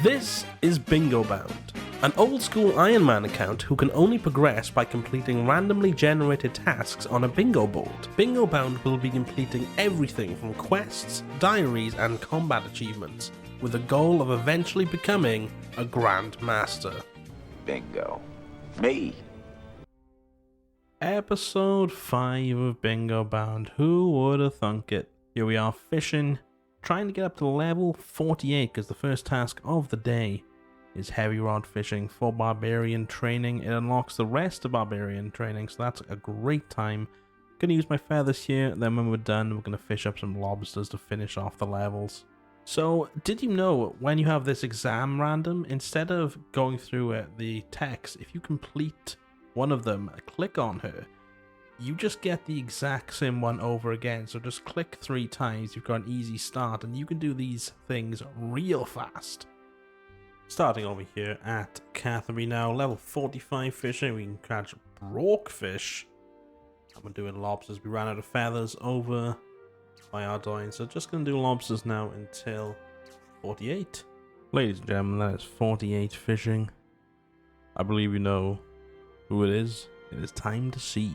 This is Bingo Bound, an old school Ironman account who can only progress by completing randomly generated tasks on a bingo board. Bingo Bound will be completing everything from quests, diaries and combat achievements, with the goal of eventually becoming a Grand Master. Bingo. Me. Episode 5 of Bingo Bound, who would have thunk it? Here we are fishing, trying to get up to level 48 because the first task of the day is heavy rod fishing for barbarian training. It unlocks the rest of barbarian training, so that's a great time. Gonna use my feathers here, then when we're done we're gonna fish up some lobsters to finish off the levels. So did you know when you have this exam random, instead of going through the text, if you complete one of them, click on her, you just get the exact same one over again. So just click 3 times, you've got an easy start, and you can do these things real fast. Starting over here at Catherine now, level 45 fishing, we can catch rockfish. And we're doing lobsters, we ran out of feathers over by our doing, so just gonna do lobsters now until 48. Ladies and gentlemen, that is 48 fishing. I believe you know who it is. It is time to see.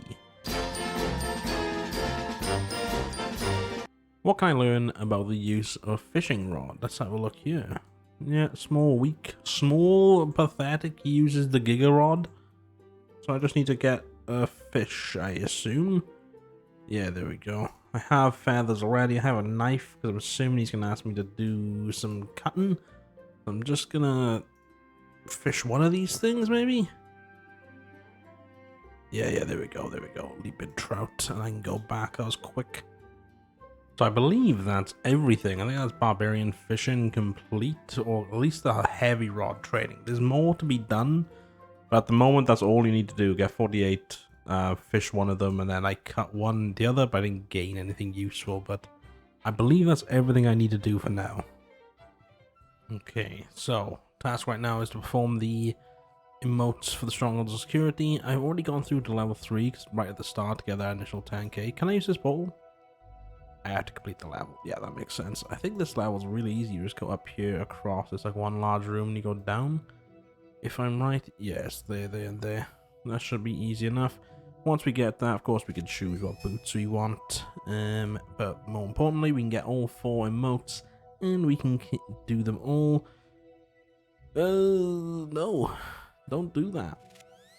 What can I learn about the use of fishing rod? Let's have a look here. Yeah, small, weak, small, pathetic, uses the giga rod. So I just need to get a fish, I assume. Yeah, there we go. I have feathers already. I have a knife because I'm assuming he's going to ask me to do some cutting. I'm just going to fish one of these things, maybe? Yeah, there we go, leaping trout, and I can go back. That was quick. So I believe that's everything. I think that's barbarian fishing complete, or at least the heavy rod training. There's more to be done, but at the moment that's all you need to do. Get 48, fish one of them, and then I cut the other, but I didn't gain anything useful. But I believe that's everything I need to do for now. Okay, so task right now is to perform the emotes for the Strongholds of Security. I've already gone through to level 3 because right at the start to get that initial 10k. Can I use this bowl? I have to complete the level. Yeah, that makes sense. I think this level is really easy. You just go up here across. It's like one large room and you go down. If I'm right, yes, there, and there. That should be easy enough. Once we get that, of course, we can choose what boots we want. But more importantly, we can get all 4 emotes and we can do them all. No, don't do that.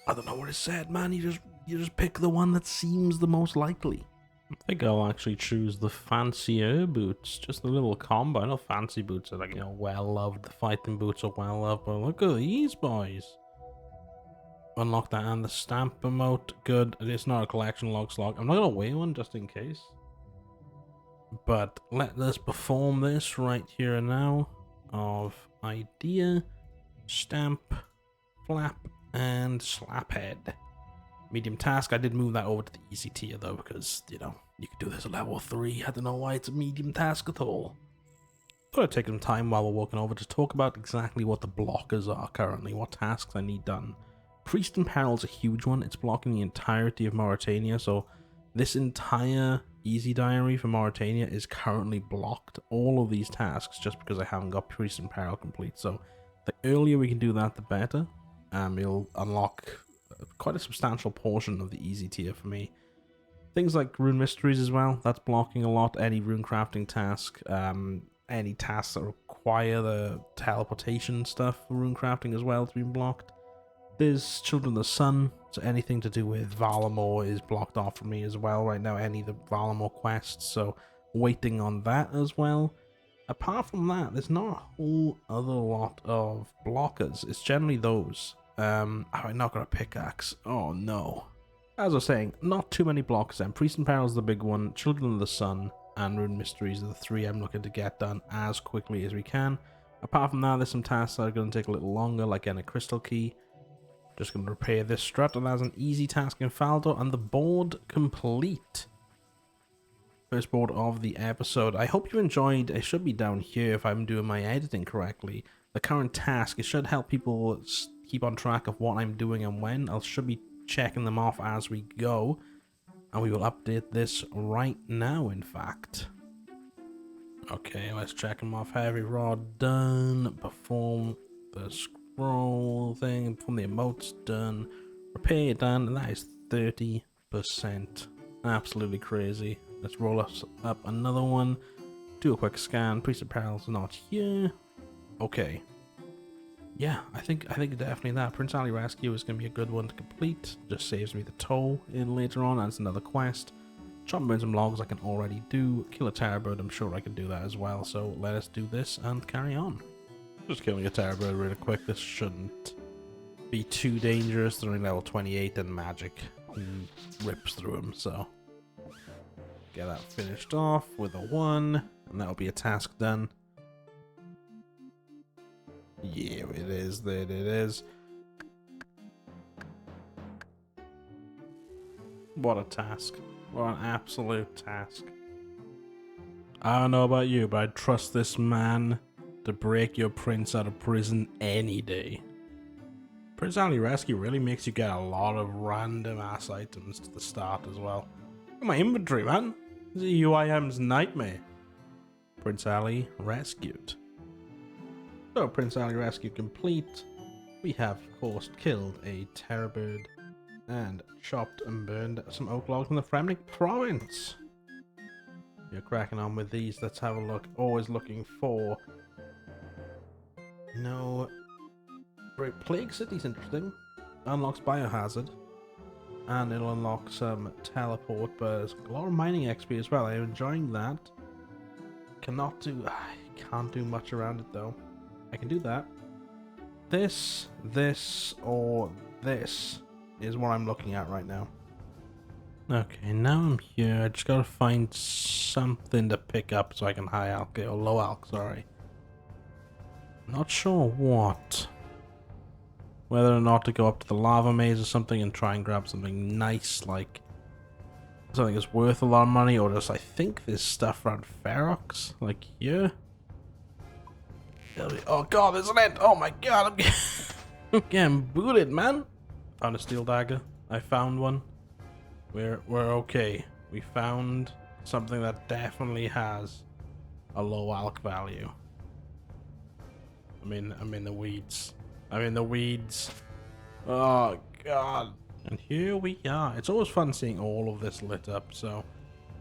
I don't know what it said, man. You just pick the one that seems the most likely. I think I'll actually choose the fancier boots, just the little combo. I know fancy boots are like, you know, well loved. The fighting boots are well loved, but look at these boys. Unlock that and the stamp emote. Good. It's not a collection log slog. I'm not gonna wear one just in case. But let us perform this right here and now. Of idea, stamp, flap, and slap head. Medium task, I did move that over to the easy tier though, because, you know, you could do this at level 3. I don't know why it's a medium task at all. Thought I'd take some time while we're walking over to talk about exactly what the blockers are currently, what tasks I need done. Priest in Peril is a huge one. It's blocking the entirety of Mauritania, so this entire easy diary for Mauritania is currently blocked. All of these tasks, just because I haven't got Priest in Peril complete. So the earlier we can do that, the better. It'll unlock quite a substantial portion of the easy tier for me. Things like Rune Mysteries as well, that's blocking a lot. Any rune crafting task, any tasks that require the teleportation stuff for rune crafting as well has been blocked. There's Children of the Sun, so anything to do with Valamor is blocked off for me as well right now, any of the Valamor quests, so waiting on that as well. Apart from that, there's not a whole other lot of blockers. It's generally those. I'm not got a pickaxe. Oh no. As I was saying, not too many blocks then. Priest in Peril is the big one. Children of the Sun and Rune Mysteries are the 3 I'm looking to get done as quickly as we can. Apart from that, there's some tasks that are going to take a little longer, like getting a crystal key. Just going to repair this strut, and that's an easy task in Faldo, and the board complete. First board of the episode. I hope you enjoyed. It should be down here if I'm doing my editing correctly. The current task, it should help people keep on track of what I'm doing and when. I should be checking them off as we go, and we will update this right now, in fact. Okay, let's check them off. Heavy rod done. Perform the scroll thing. Perform the emotes done. Repair done. And that is 30%. Absolutely crazy. Let's roll us up another one. Do a quick scan. Priest apparel's not here. Okay. Yeah, I think definitely that. Prince Ali Rescue is going to be a good one to complete. Just saves me the toll in later on. That's another quest. Chop and burn some logs I can already do. Kill a terror bird, I'm sure I can do that as well. So let us do this and carry on. Just killing a terror bird really quick. This shouldn't be too dangerous. They're only level 28 and magic rips through them. So get that finished off with a 1. And that'll be a task done. Yeah, it is. There it is. What a task. What an absolute task. I don't know about you, but I'd trust this man to break your prince out of prison any day. Prince Ali Rescue really makes you get a lot of random ass items to the start as well. Look at my inventory, man. This is UIM's nightmare. Prince Ali rescued. So, Prince Ali Rescue complete. We have, of course, killed a terror bird and chopped and burned some oak logs in the Fremnik province. You're cracking on with these. Let's have a look. Always looking for... No... Great Plague City's interesting. Unlocks Biohazard. And it'll unlock some teleport, but there's a lot of mining XP as well. I'm enjoying that. Cannot do... I can't do much around it though. I can do that. This, or this is what I'm looking at right now. Okay, now I'm here. I just gotta find something to pick up so I can high alk, or low alk, sorry. Not sure what. Whether or not to go up to the lava maze or something and try and grab something nice, like something that's worth a lot of money, or just I think there's stuff around Ferox, like here. Oh god, there's an end! Oh my god, I'm getting booted, man! Found a steel dagger. I found one. We're okay. We found something that definitely has a low alk value. I'm in the weeds. I'm in the weeds. Oh god. And here we are. It's always fun seeing all of this lit up, so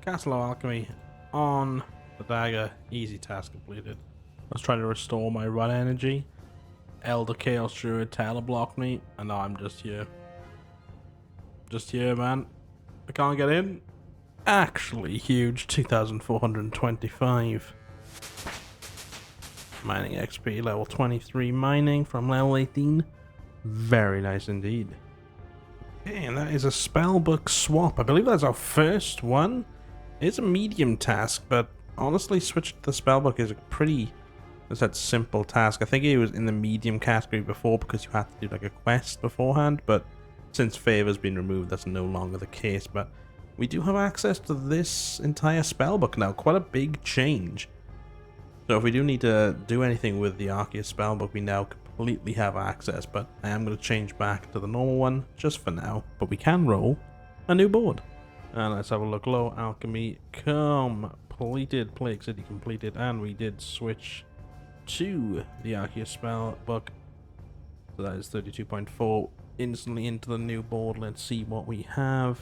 cast low alchemy on the dagger. Easy task completed. Let's try to restore my run energy. Elder Chaos Druid Taylor blocked me, and now I'm just here. Just here, man. I can't get in. Actually, huge 2,425. Mining XP, level 23 mining from level 18. Very nice indeed. Okay, and that is a spellbook swap. I believe that's our first one. It's a medium task, but honestly, switching to the spellbook is a pretty... It's that simple task. I think it was in the medium category before because you had to do like a quest beforehand, but since Favor's been removed, that's no longer the case. But we do have access to this entire spellbook now. Quite a big change. So if we do need to do anything with the Arceus spellbook, we now completely have access. But I am going to change back to the normal one just for now. But we can roll a new board. And let's have a look. Low alchemy completed. Plague City completed. And we did switch to the Arceus spellbook. So that is 32.4 instantly into the new board. Let's see what we have.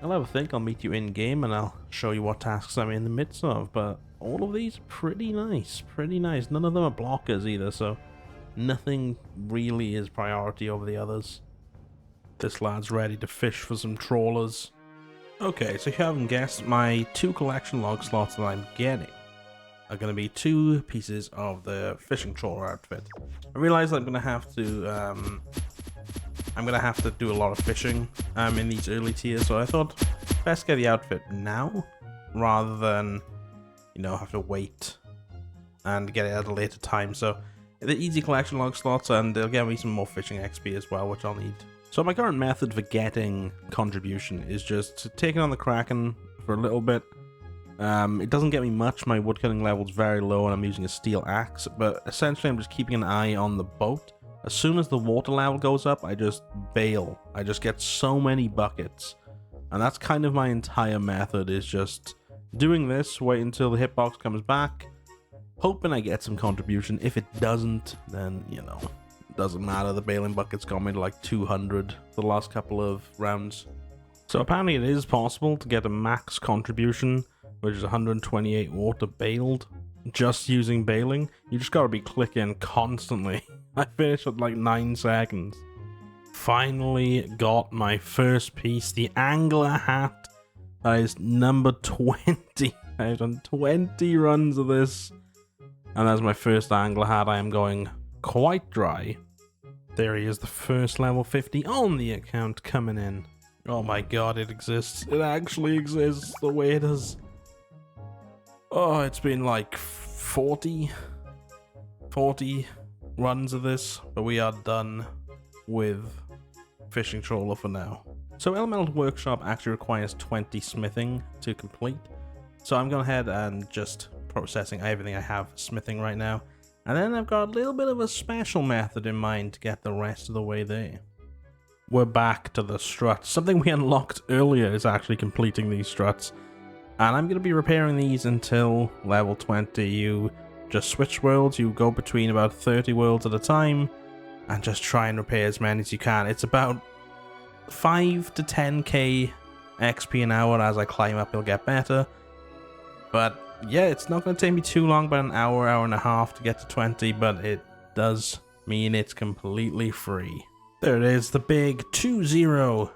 I'll have a think. I'll meet you in game and I'll show you what tasks I'm in the midst of. But all of these are pretty nice. Pretty nice. None of them are blockers either, so nothing really is priority over the others. This lad's ready to fish for some trawlers. Okay, so if you haven't guessed, my 2 collection log slots that I'm getting are going to be 2 pieces of the fishing trawler outfit. I realize I'm going to have to do a lot of fishing in these early tiers, so I thought best get the outfit now rather than, you know, have to wait and get it at a later time. So the easy collection log slots, and they'll get me some more fishing XP as well, which I'll need. So my current method for getting contribution is just taking on the Kraken for a little bit. It doesn't get me much. My woodcutting level's very low and I'm using a steel axe, but essentially I'm just keeping an eye on the boat. As soon as the water level goes up, I just bail. I just get so many buckets. And that's kind of my entire method, is just doing this, wait until the hitbox comes back, hoping I get some contribution. If it doesn't, then, you know, it doesn't matter. The bailing bucket's got me to like 200 for the last couple of rounds. So apparently it is possible to get a max contribution, which is 128 water bailed, just using bailing. You just gotta be clicking constantly. I finished at like 9 seconds. Finally got my first piece, the angler hat. That is number 20. I've done 20 runs of this, and that's my first angler hat. I am going quite dry. There he is, the first level 50 on the account coming in. Oh my god, it exists. It actually exists the way it is. Oh, it's been like 40 runs of this, but we are done with fishing trawler for now. So Elemental Workshop actually requires 20 smithing to complete. So I'm going ahead and just processing everything I have smithing right now. And then I've got a little bit of a special method in mind to get the rest of the way there. We're back to the struts. Something we unlocked earlier is actually completing these struts. And I'm going to be repairing these until level 20. You just switch worlds, you go between about 30 worlds at a time, and just try and repair as many as you can. It's about 5 to 10k XP an hour. As I climb up, it'll get better. But yeah, it's not going to take me too long, about an hour, hour and a half to get to 20, but it does mean it's completely free. There it is, the big 2-0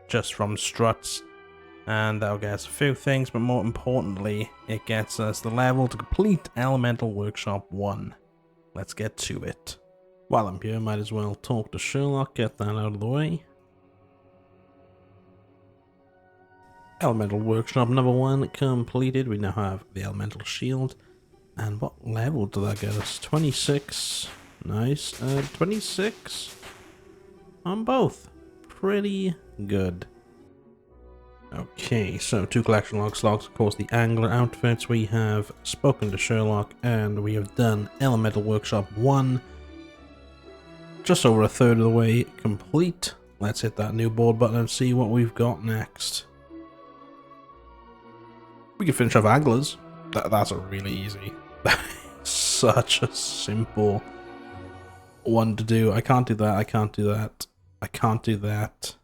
just from struts. And that'll get us a few things, but more importantly, it gets us the level to complete Elemental Workshop 1. Let's get to it. While I'm here, might as well talk to Sherlock, get that out of the way. Elemental Workshop number 1 completed. We now have the Elemental Shield. And what level did that get us? 26. Nice. 26 on both. Pretty good. Okay, so 2 collection logs, of course, the angler outfits. We have spoken to Sherlock, and we have done Elemental Workshop 1. Just over a third of the way complete. Let's hit that new board button and see what we've got next. We can finish off anglers. That's a really easy. Such a simple one to do. I can't do that, I can't do that. I can't do that.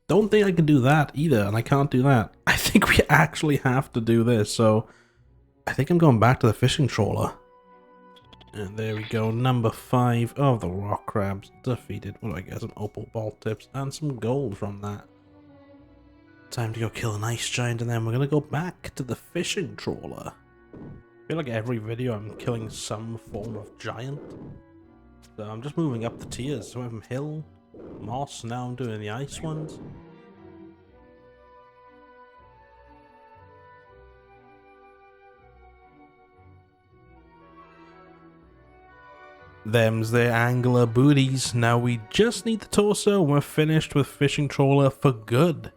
Don't think I can do that either, and I can't do that. I think we actually have to do this, so I think I'm going back to the fishing trawler. And there we go, number 5 of the rock crabs defeated. What do I get? Some opal bolt tips and some gold from that. Time to go kill an ice giant, and then we're gonna go back to the fishing trawler. I feel like every video I'm killing some form of giant. So I'm just moving up the tiers. So I went from hill, moss, now I'm doing the ice ones. Them's their angler booties. Now we just need the torso and we're finished with fishing trawler for good.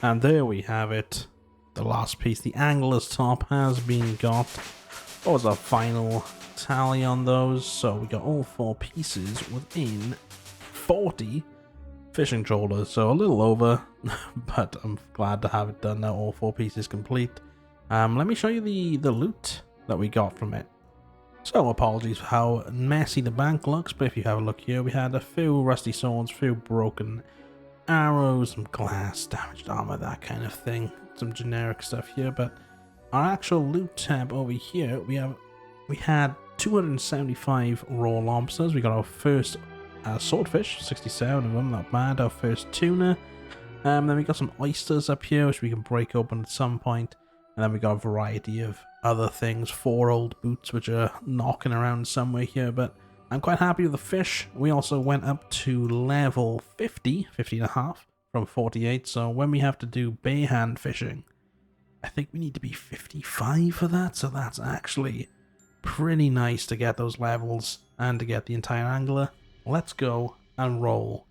And there we have it. The last piece, the angler's top, has been got. What was our final tally on those? So we got all 4 pieces within 40 fishing trawlers, so a little over, but I'm glad to have it done now, all 4 pieces complete. Let me show you the loot that we got from it. So apologies for how messy the bank looks, but if you have a look here, we had a few rusty swords, a few broken arrows, some glass, damaged armor, that kind of thing. Some generic stuff here, but our actual loot tab over here, we had 275 raw lobsters. We got our first swordfish, 67 of them, not bad. Our first tuna. Then we got some oysters up here, which we can break open at some point. And then we got a variety of other things, 4 old boots, which are knocking around somewhere here, but I'm quite happy with the fish. We also went up to level 50 and a half from 48, so when we have to do bare hand fishing, I think we need to be 55 for that, so that's actually pretty nice to get those levels and to get the entire angler. Let's go and roll.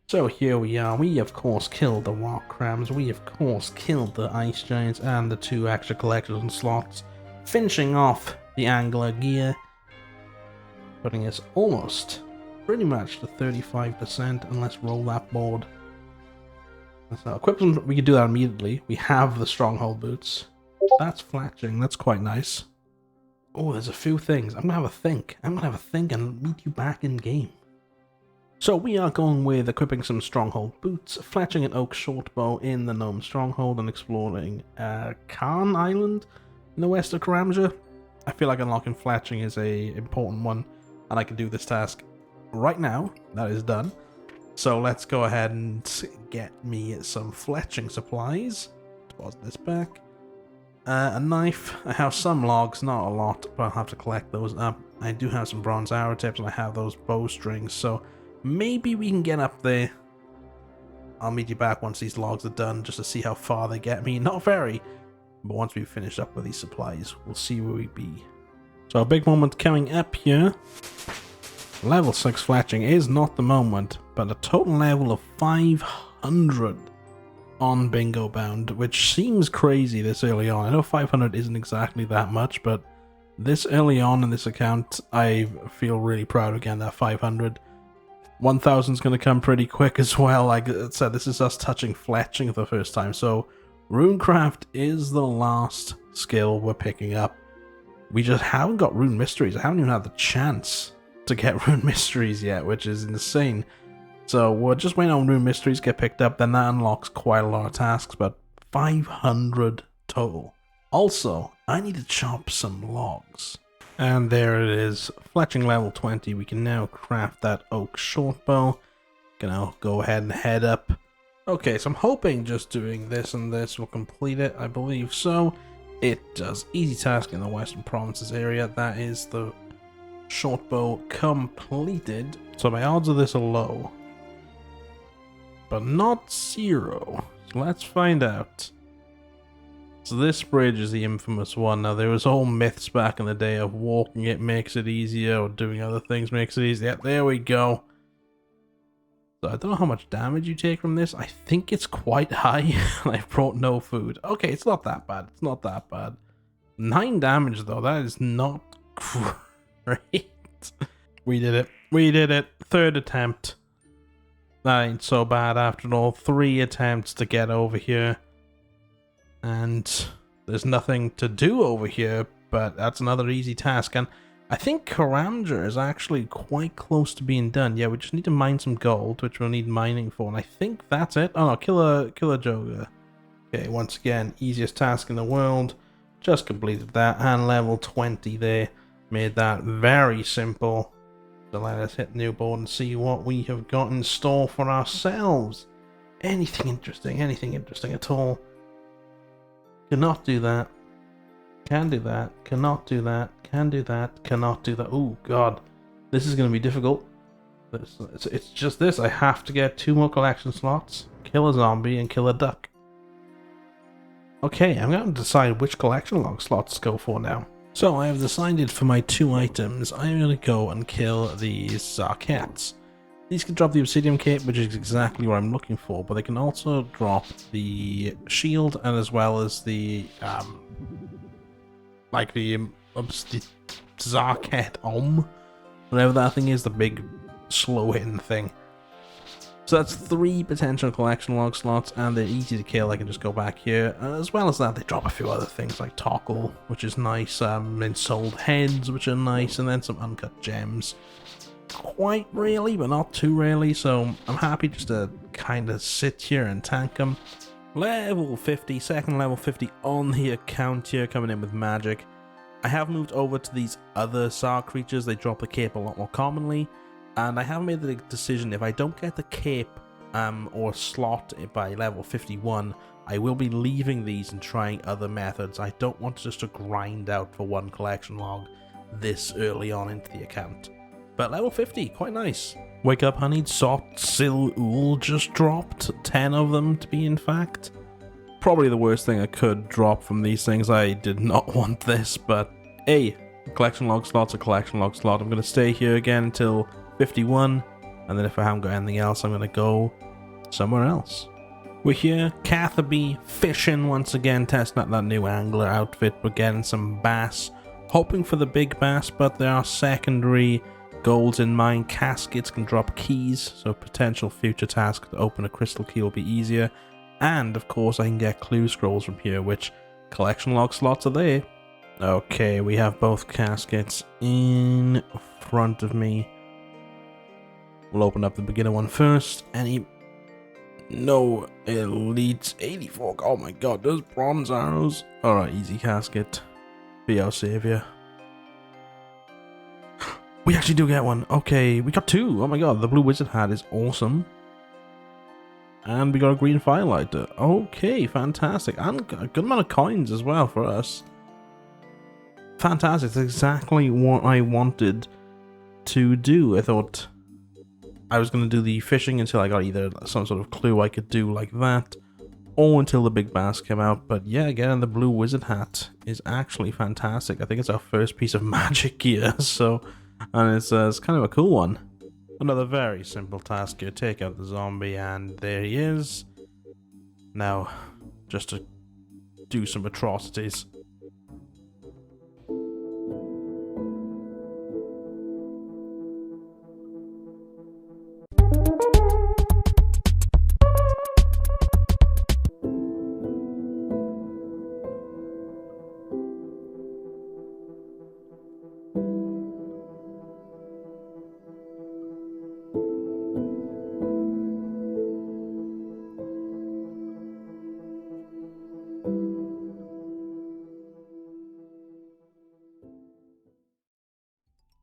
So here we are. We of course killed the rock crabs, we of course killed the ice giants and the 2 extra collectors and slots, finishing off the angler gear, putting us almost pretty much to 35%, and let's roll that board. So equip them, we can do that immediately. We have the stronghold boots. That's fletching, that's quite nice. Oh, there's a few things. I'm gonna have a think. I'm gonna have a think and meet you back in game. So we are going with equipping some stronghold boots, fletching an oak shortbow in the gnome stronghold, and exploring Khan Island in the west of Karamja. I feel like unlocking fletching is a important one, and I can do this task right now. That is done. So let's go ahead and get me some fletching supplies. Deposit this back. A knife. I have some logs, not a lot, but I'll have to collect those up. I do have some bronze arrow tips, and I have those bowstrings, so maybe we can get up there. I'll meet you back once these logs are done, just to see how far they get me. Not very, but once we've finished up with these supplies, we'll see where we be. So a big moment coming up here. Level 6 fletching is not the moment, but a total level of 500 on Bingo Bound, which seems crazy this early on. I know 500 isn't exactly that much, but this early on in this account, I feel really proud again that 500. 1000 is going to come pretty quick as well. Like I said, this is us touching fletching for the first time, so Runecraft is the last skill we're picking up. We just haven't got Rune Mysteries. I haven't even had the chance to get Rune Mysteries yet, which is insane. So we're just waiting on Rune Mysteries get picked up, then that unlocks quite a lot of tasks, but 500 total. Also, I need to chop some logs. And there it is, fletching level 20. We can now craft that oak shortbow. Gonna go ahead and head up. Okay, so I'm hoping just doing this and this will complete it. I believe so. It does. Easy task in the Western Provinces area. That is the shortbow completed. So my odds of this are low, but not 0. So let's find out. So this bridge is the infamous one. Now there was whole myths back in the day of walking it makes it easier or doing other things makes it easier. Yeah, there we go. So I don't know how much damage you take from this. I think it's quite high. I brought no food. Okay, it's not that bad. It's not that bad. 9 damage though. That is not great. We did it. We did it. 3rd attempt. That ain't so bad after all. 3 attempts to get over here. And there's nothing to do over here, but that's another easy task. And I think Karamja is actually quite close to being done. Yeah, we just need to mine some gold, which we'll need mining for. And I think that's it. Oh no, Killer Joga. Okay, once again, easiest task in the world. Just completed that. And level 20 there. Made that very simple. So let us hit new board and see what we have got in store for ourselves. Anything interesting at all. Cannot do that. Can do that. Cannot do that. Can do that. Cannot do that. Oh god. This is going to be difficult. It's just this. I have to get 2 more collection slots. Kill a zombie and kill a duck. Okay, I'm going to decide which collection log slots to go for now. So I have decided for my 2 items, I'm going to go and kill these Zarkets. These can drop the Obsidian Cape, which is exactly what I'm looking for, but they can also drop the shield and as well as the, Zarket whatever that thing is, the big slow-hitting thing. So that's 3 potential collection log slots, and they're easy to kill. I can just go back here. As well as that, they drop a few other things like Toggle, which is nice, ensouled heads, which are nice, and then some uncut gems. Quite rarely, but not too rarely, so I'm happy just to kind of sit here and tank them. Level 50, second level 50 on the account here, coming in with magic. I have moved over to these other Zar creatures. They drop the cape a lot more commonly. And I have made the decision, if I don't get the cape or slot by level 51, I will be leaving these and trying other methods. I don't want just to grind out for 1 collection log this early on into the account. But level 50, quite nice. Wake up, honey. Sot Sil Ul just dropped. 10 of them, to be in fact. Probably the worst thing I could drop from these things. I did not want this, but hey, collection log slot's a collection log slot. I'm going to stay here again until 51, and then if I haven't got anything else, I'm going to go somewhere else. We're here, Catherby, fishing once again, testing out that new angler outfit. We're getting some bass, hoping for the big bass, but there are secondary goals in mind. Caskets can drop keys, so potential future task to open a crystal key will be easier. And of course I can get clue scrolls from here, which collection log slots are there. Okay, we have both caskets in front of me. We'll open up the beginner one first. No elites. 84. Oh my god, those bronze arrows. Alright, easy casket. Be our savior. We actually do get one. Okay, we got 2. Oh my god, the blue wizard hat is awesome. And we got a green firelighter. Okay, fantastic. And a good amount of coins as well for us. Fantastic. That's exactly what I wanted to do. I thought I was going to do the fishing until I got either some sort of clue I could do like that, or until the big bass came out. But yeah, getting the blue wizard hat is actually fantastic. I think it's our first piece of magic gear, so, and it's kind of a cool one. Another very simple task here. Take out the zombie, and there he is. Now, just to do some atrocities.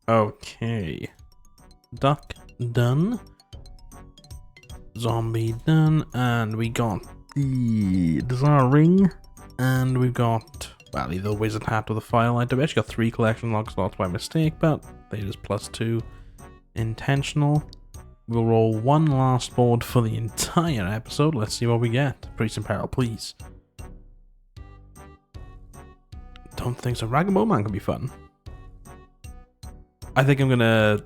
Okay. Duck done. Zombie done. And we got the Desire Ring. And we've got, well, either the wizard hat or the firelight. We actually got 3 collection log slots by mistake, but they just +2 intentional. We'll roll one last board for the entire episode. Let's see what we get. Priest in Peril, please. Don't think so. Rag and Bowman can be fun. I think I'm gonna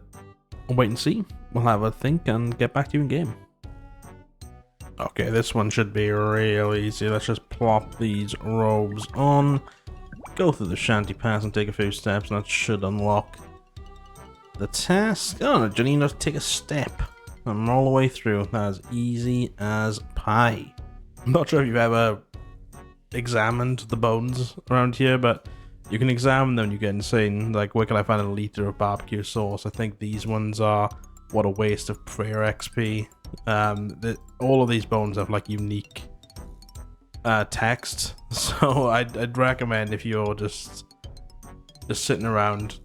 wait and see. We'll have a think and get back to you in game. Okay, this one should be real easy. Let's just plop these robes on, go through the shanty pass and take a few steps, and that should unlock the task. Oh no, Janino, take a step and roll the way through. That's easy as pie. I'm not sure if you've ever examined the bones around here, but you can examine them and you get insane. Like, where can I find a liter of barbecue sauce? I think these ones are, what a waste of prayer XP. All of these bones have like unique text, so I'd recommend, if you're just sitting around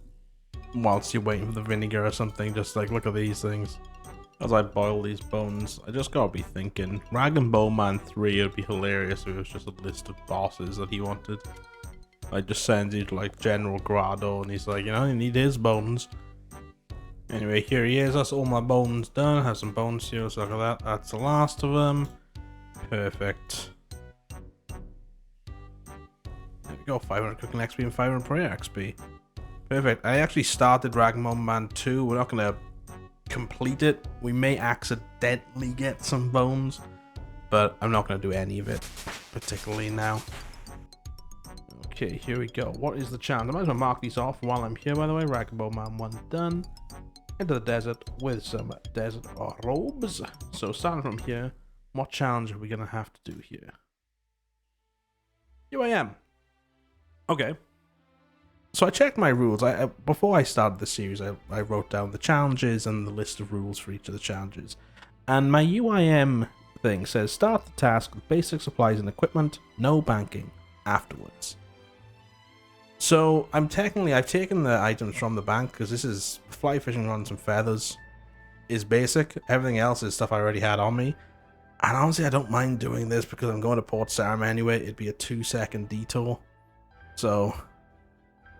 whilst you're waiting for the vinegar or something, just like look at these things. As I boil these bones, I just gotta be thinking, Rag and Bowman 3 would be hilarious if it was just a list of bosses that he wanted. Like, just sends you to like General Grado and he's like, you know, you need his bones. Anyway, here he is. That's all my bones done. I have some bones here, so look at that. That's the last of them. Perfect. There we go. 500 cooking XP and 500 prayer XP. Perfect. I actually started Rag and Bowman 2. We're not gonna complete it. We may accidentally get some bones, but I'm not gonna do any of it particularly now. Okay, here we go. What is the challenge? I might as well mark these off while I'm here, by the way. Rag and Bowman 1 done. Into the desert with some desert robes. So starting from here, what challenge are we gonna have to do here? Here I am. Okay. So I checked my rules. Before I started the series, I wrote down the challenges and the list of rules for each of the challenges. And my UIM thing says, start the task with basic supplies and equipment, no banking afterwards. So I've taken the items from the bank, because this is fly fishing rods and feathers is basic. Everything else is stuff I already had on me. And honestly, I don't mind doing this because I'm going to Port Sarim anyway. It'd be a 2-second detour. So,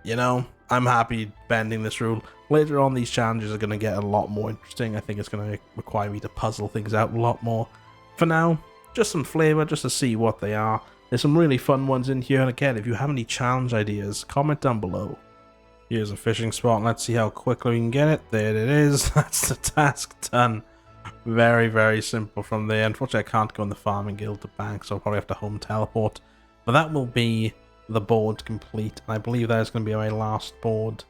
you know, I'm happy bending this rule. Later on, these challenges are going to get a lot more interesting. I think it's going to require me to puzzle things out a lot more. For now, just some flavor, just to see what they are. There's some really fun ones in here, and again, if you have any challenge ideas, comment down below. Here's a fishing spot. Let's see how quickly we can get it. There it is. That's the task done. Very, very simple from there. Unfortunately, I can't go in the farming guild to bank, so I'll probably have to home teleport. But that will be the board complete. I believe that is going to be my last board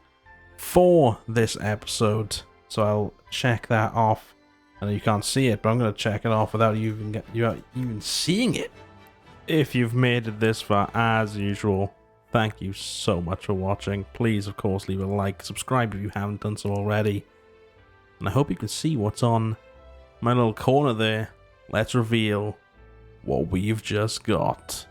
for this episode. So I'll check that off I know you can't see it, but I'm going to check it off without you even seeing it. If you've made it this far, as usual, thank you so much for watching. Please, of course, leave a like, subscribe if you haven't done so already. And I hope you can see what's on my little corner there. Let's reveal what we've just got.